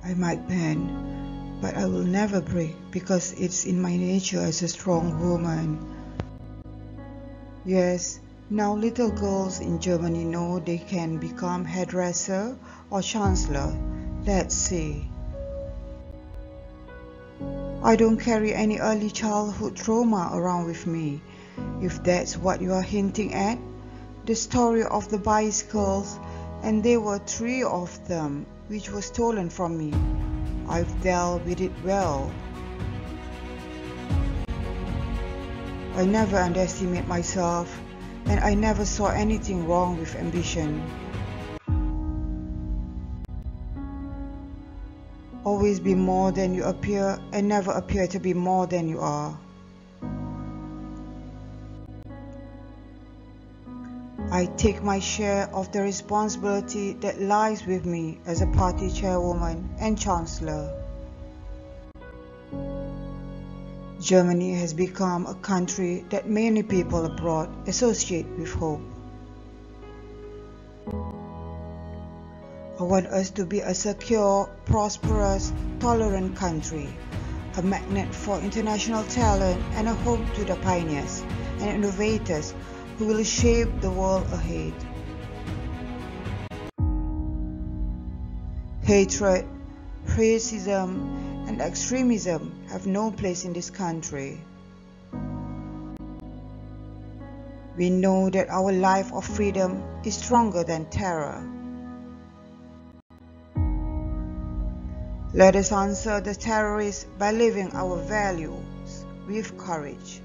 I might bend, but I will never break because it's in my nature as a strong woman. Yes, now little girls in Germany know they can become hairdresser or chancellor. Let's see. I don't carry any early childhood trauma around with me, if that's what you are hinting at. The story of the bicycles, and there were 3 of them, which were stolen from me. I've dealt with it well. I never underestimate myself, and I never saw anything wrong with ambition. Always be more than you appear, and never appear to be more than you are. I take my share of the responsibility that lies with me as a party chairwoman and chancellor. Germany has become a country that many people abroad associate with hope. I want us to be a secure, prosperous, tolerant country, a magnet for international talent and a home to the pioneers and innovators who will shape the world ahead. Hatred, racism, and extremism have no place in this country. We know that our life of freedom is stronger than terror. Let us answer the terrorists by living our values with courage.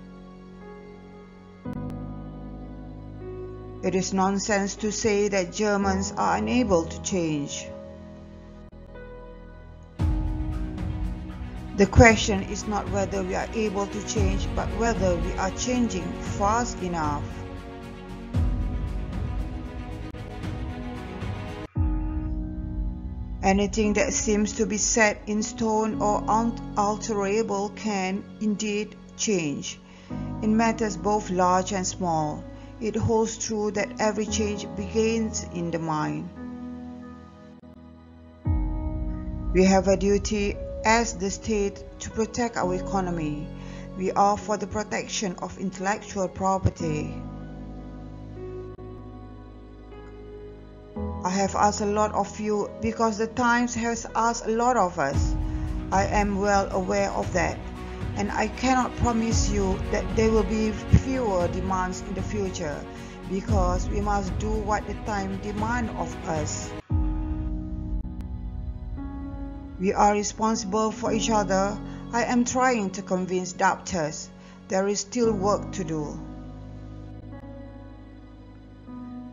It is nonsense to say that Germans are unable to change. The question is not whether we are able to change, but whether we are changing fast enough. Anything that seems to be set in stone or unalterable can indeed change. In matters both large and small, it holds true that every change begins in the mind. We have a duty as the state to protect our economy. We are for the protection of intellectual property. I have asked a lot of you because the Times has asked a lot of us. I am well aware of that, and I cannot promise you that there will be fewer demands in the future because we must do what the Times demand of us. We are responsible for each other. I am trying to convince doubters. There is still work to do.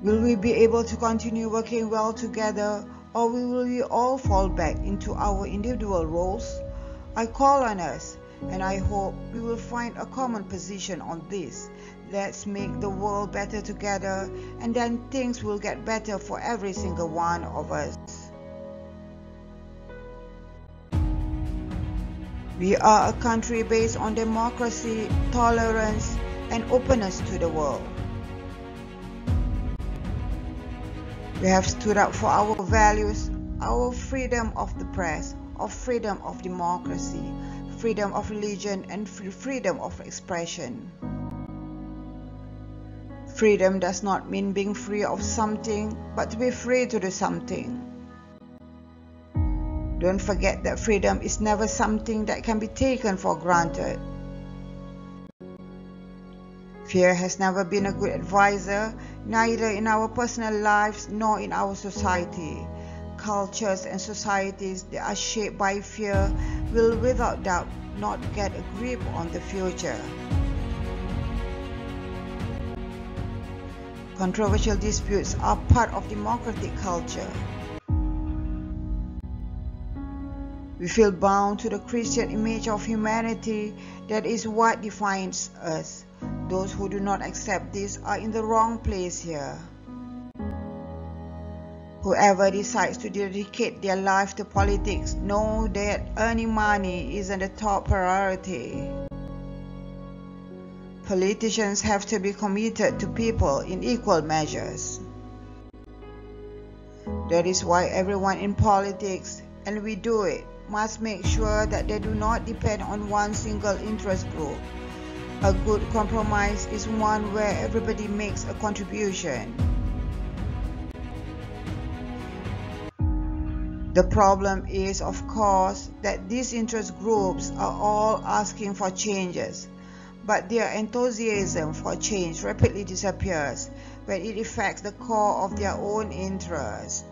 Will we be able to continue working well together, or will we all fall back into our individual roles? I call on us, and I hope we will find a common position on this. Let's make the world better together, and then things will get better for every single one of us. We are a country based on democracy, tolerance, and openness to the world. We have stood up for our values, our freedom of the press, of freedom of democracy, freedom of religion, and freedom of expression. Freedom does not mean being free of something, but to be free to do something. Don't forget that freedom is never something that can be taken for granted. Fear has never been a good advisor, neither in our personal lives nor in our society. Cultures and societies that are shaped by fear will without doubt not get a grip on the future. Controversial disputes are part of democratic culture. We feel bound to the Christian image of humanity. That is what defines us. Those who do not accept this are in the wrong place here. Whoever decides to dedicate their life to politics know that earning money isn't the top priority. Politicians have to be committed to people in equal measures. That is why everyone in politics, and we do it, must make sure that they do not depend on one single interest group. A good compromise is one where everybody makes a contribution. The problem is, of course, that these interest groups are all asking for changes, but their enthusiasm for change rapidly disappears when it affects the core of their own interest.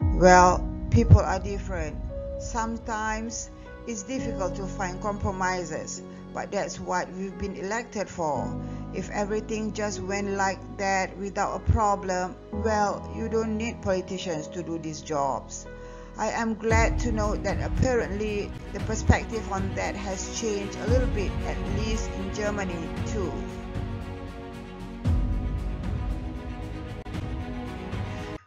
Well, people are different. Sometimes it's difficult to find compromises, but that's what we've been elected for. If everything just went like that without a problem, well, you don't need politicians to do these jobs. I am glad to note that apparently the perspective on that has changed a little bit, at least in Germany too.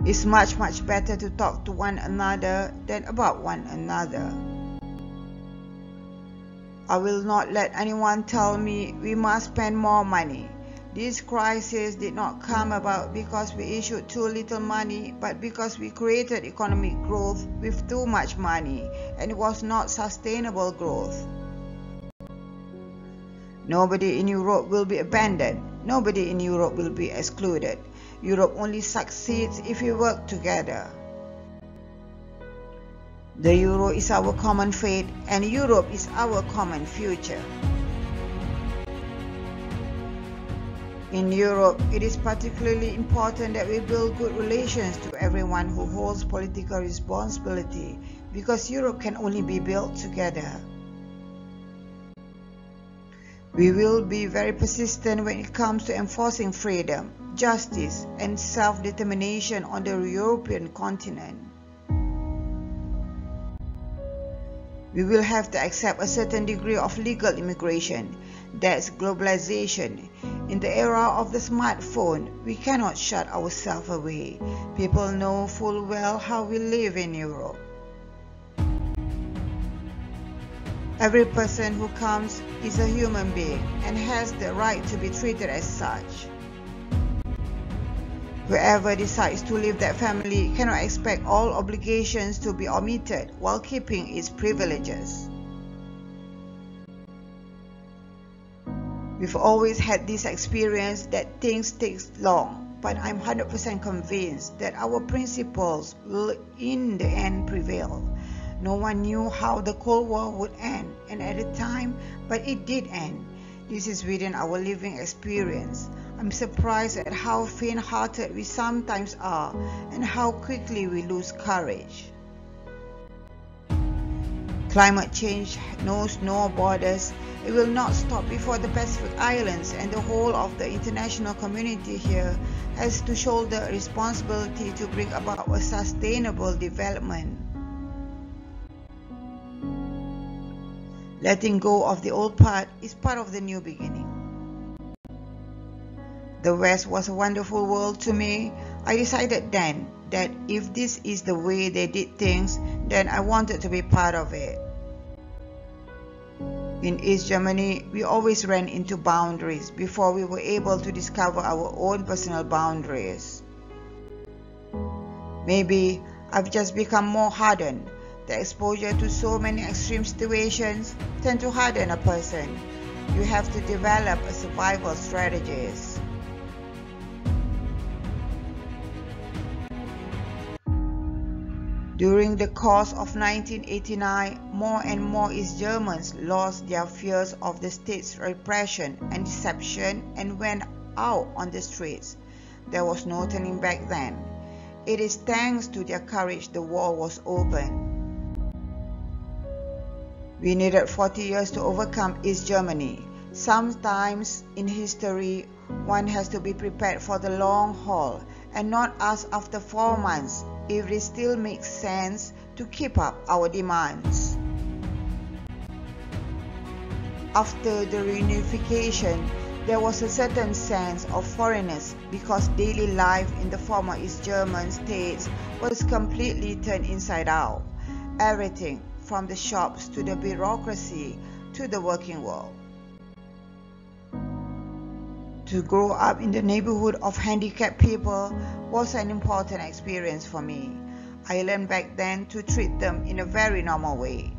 It's much better to talk to one another than about one another. I will not let anyone tell me we must spend more money. This crisis did not come about because we issued too little money, but because we created economic growth with too much money, and it was not sustainable growth. Nobody in Europe will be abandoned. Nobody in Europe will be excluded. Europe only succeeds if we work together. The euro is our common fate, and Europe is our common future. In Europe, it is particularly important that we build good relations to everyone who holds political responsibility, because Europe can only be built together. We will be very persistent when it comes to enforcing freedom, justice, and self-determination on the European continent. We will have to accept a certain degree of legal immigration. That's globalization. In the era of the smartphone, we cannot shut ourselves away. People know full well how we live in Europe. Every person who comes is a human being and has the right to be treated as such. Whoever decides to leave that family cannot expect all obligations to be omitted while keeping its privileges. We've always had this experience that things take long, but I'm 100% convinced that our principles will in the end prevail. No one knew how the Cold War would end, and at the time, but it did end. This is within our living experience. I'm surprised at how faint-hearted we sometimes are and how quickly we lose courage. Climate change knows no borders. It will not stop before the Pacific Islands, and the whole of the international community here has to shoulder a responsibility to bring about a sustainable development. Letting go of the old path is part of the new beginning. The West was a wonderful world to me. I decided then that if this is the way they did things, then I wanted to be part of it. In East Germany, we always ran into boundaries before we were able to discover our own personal boundaries. Maybe I've just become more hardened. The exposure to so many extreme situations tend to harden a person. You have to develop a survival strategies. During the course of 1989, more and more East Germans lost their fears of the state's repression and deception and went out on the streets. There was no turning back then. It is thanks to their courage the war was opened. We needed 40 years to overcome East Germany. Sometimes in history, one has to be prepared for the long haul and not ask after 4 months if it still makes sense to keep up our demands. After the reunification, there was a certain sense of foreignness because daily life in the former East German states was completely turned inside out. Everything from the shops to the bureaucracy to the working world. To grow up in the neighborhood of handicapped people was an important experience for me. I learned back then to treat them in a very normal way.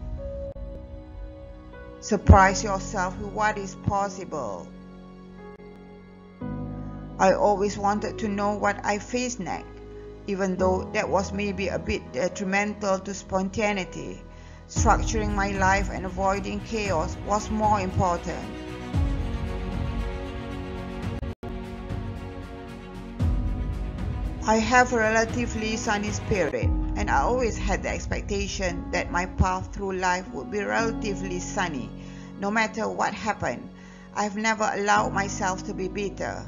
Surprise yourself with what is possible. I always wanted to know what I faced next, even though that was maybe a bit detrimental to spontaneity. Structuring my life and avoiding chaos was more important. I have a relatively sunny spirit, and I always had the expectation that my path through life would be relatively sunny, no matter what happened. I've never allowed myself to be bitter.